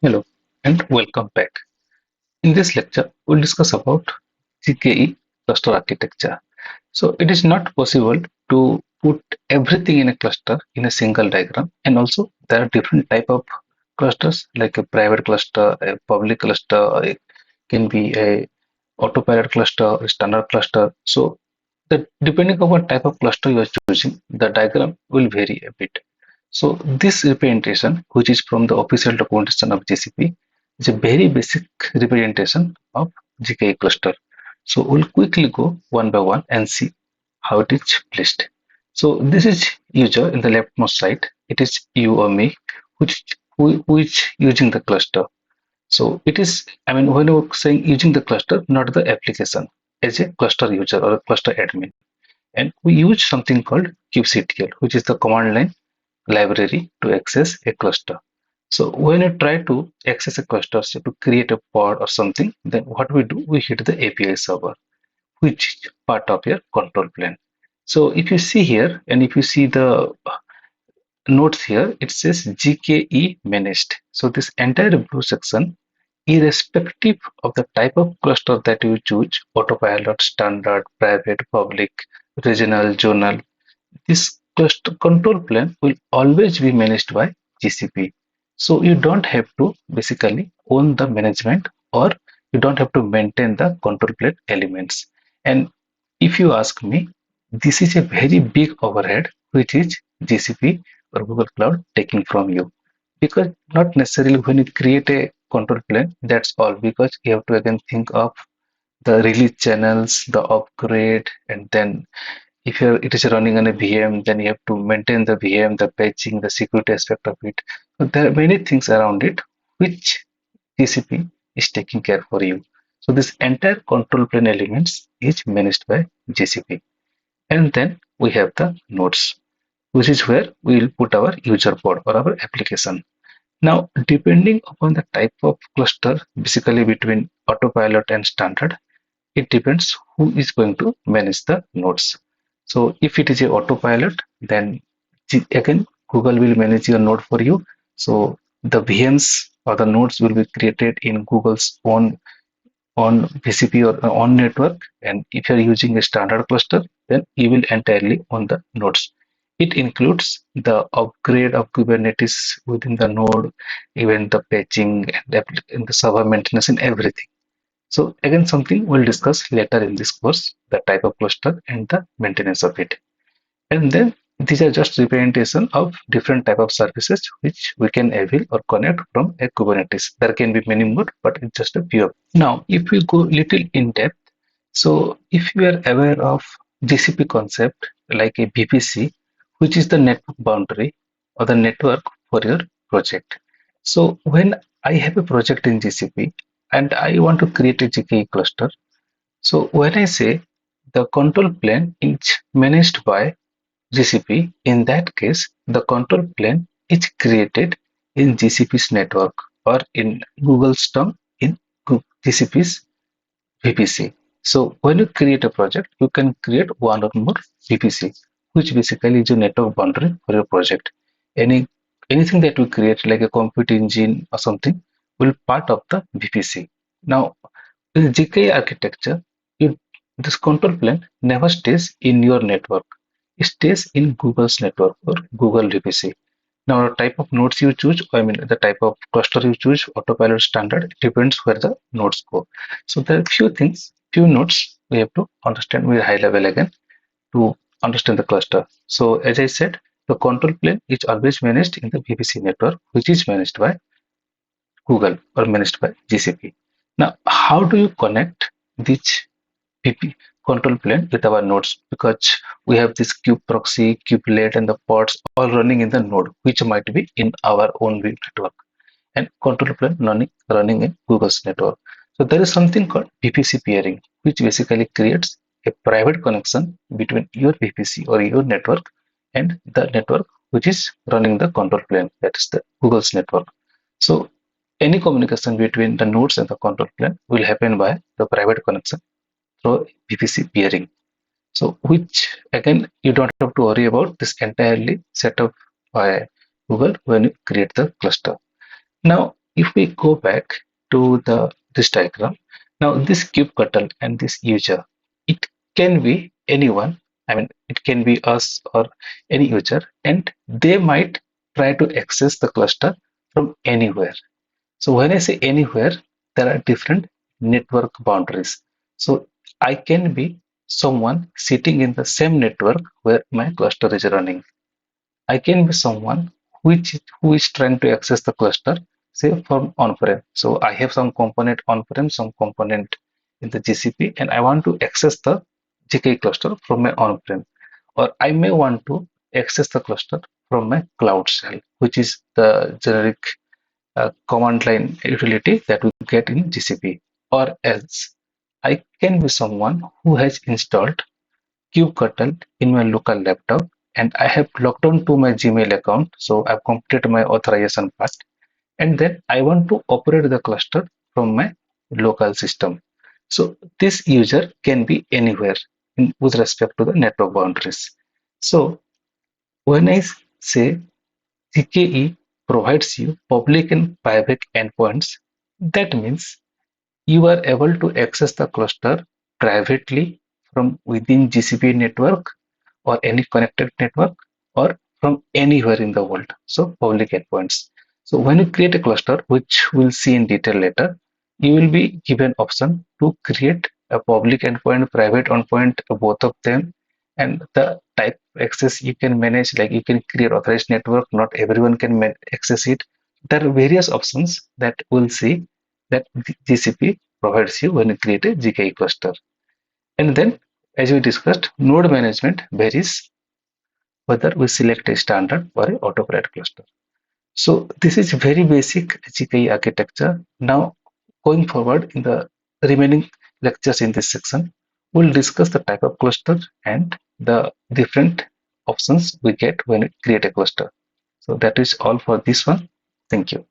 Hello and welcome back. In this lecture, we'll discuss about GKE cluster architecture. So it is not possible to put everything in a cluster in a single diagram, and also there are different type of clusters like a private cluster, a public cluster, or it can be a autopilot cluster, a standard cluster. So the depending on what type of cluster you are choosing, the diagram will vary a bit. So this representation, which is from the official documentation of GCP, is a very basic representation of GKE cluster. So we'll quickly go one by one and see how it is placed. So this is user in the leftmost side. It is you or me, who is using the cluster. So it is, I mean, when we're saying using the cluster, not the application, as a cluster user or a cluster admin. And we use something called kubectl, which is the command line library to access a cluster. So when you try to access a cluster, so to create a pod or something, then what we do, we hit the API server, which is part of your control plane. So if you see here, and if you see the notes here, it says GKE managed. So this entire blue section, irrespective of the type of cluster that you choose, autopilot, standard, private, public, regional, zonal, this cluster control plane will always be managed by GCP. So you don't have to basically own the management, or you don't have to maintain the control plane elements. And if you ask me, this is a very big overhead which is GCP or Google Cloud taking from you. Because not necessarily when you create a control plane, that's all, because you have to again think of the release channels, the upgrade, and then if it is running on a VM, then you have to maintain the VM, the patching, the security aspect of it. So there are many things around it which TCP is taking care for you. So this entire control plane elements is managed by GCP. And then we have the nodes, which is where we will put our user pod or our application. Now, depending upon the type of cluster, basically between autopilot and standard, it depends who is going to manage the nodes. So if it is a autopilot, then again Google will manage your node for you. So the VMs or the nodes will be created in Google's own VCP or on network. And if you're using a standard cluster, then you will entirely own the nodes. It includes the upgrade of Kubernetes within the node, even the patching and the server maintenance and everything. So again, something we'll discuss later in this course, the type of cluster and the maintenance of it. And then these are just representation of different type of services which we can avail or connect from a Kubernetes. There can be many more, but it's just a few. Now, if we go little in depth, so if you are aware of GCP concept like a VPC, which is the network boundary or the network for your project. So when I have a project in GCP and I want to create a GKE cluster, so when I say the control plane is managed by GCP, in that case, the control plane is created in GCP's network, or in Google's term in GCP's VPC. So when you create a project, you can create one or more VPC, which basically is your network boundary for your project. Any anything that we create, like a compute engine or something, will part of the VPC. Now, in GKE architecture, you, this control plane never stays in your network. It stays in Google's network or Google VPC. Now, the type of nodes you choose, I mean, the type of cluster you choose, autopilot standard, it depends where the nodes go. So there are few things, few nodes we have to understand with high level again to understand the cluster. So as I said, the control plane is always managed in the VPC network, which is managed by Google or managed by GCP. Now, how do you connect this PP control plane with our nodes? Because we have this kube proxy, kubelet, and the pods all running in the node, which might be in our own network, and control plane running in Google's network. So there is something called VPC peering, which basically creates a private connection between your VPC or your network and the network which is running the control plane, that is the Google's network. So any communication between the nodes and the control plane will happen by the private connection through VPC peering. So which again you don't have to worry about, this entirely set up by Google when you create the cluster. Now if we go back to this diagram, now this kubectl and this user, it can be anyone. I mean, it can be us or any user, and they might try to access the cluster from anywhere. So when I say anywhere, there are different network boundaries. So I can be someone sitting in the same network where my cluster is running. I can be someone who is trying to access the cluster, say from on-prem. So I have some component on-prem, some component in the GCP, and I want to access the GKE cluster from my on-prem. Or I may want to access the cluster from my cloud shell, which is the generic command line utility that we get in GCP. Or else, I can be someone who has installed kubectl in my local laptop and I have logged on to my Gmail account. So I've completed my authorization part and then I want to operate the cluster from my local system. So this user can be anywhere with respect to the network boundaries. So when I say GKE provides you public and private endpoints, that means you are able to access the cluster privately from within GCP network or any connected network or from anywhere in the world. So public endpoints. So when you create a cluster, which we'll see in detail later, you will be given option to create a public endpoint, private endpoint, both of them, and the type access you can manage. Like you can create authorized network. Not everyone can access it. There are various options that we'll see that GCP provides you when you create a GKE cluster. And then, as we discussed, node management varies whether we select a standard or a autocrat cluster. So this is very basic GKE architecture. Now, going forward in the remaining lectures in this section, we'll discuss the type of cluster and the different options we get when we create a cluster. So that is all for this one. Thank you.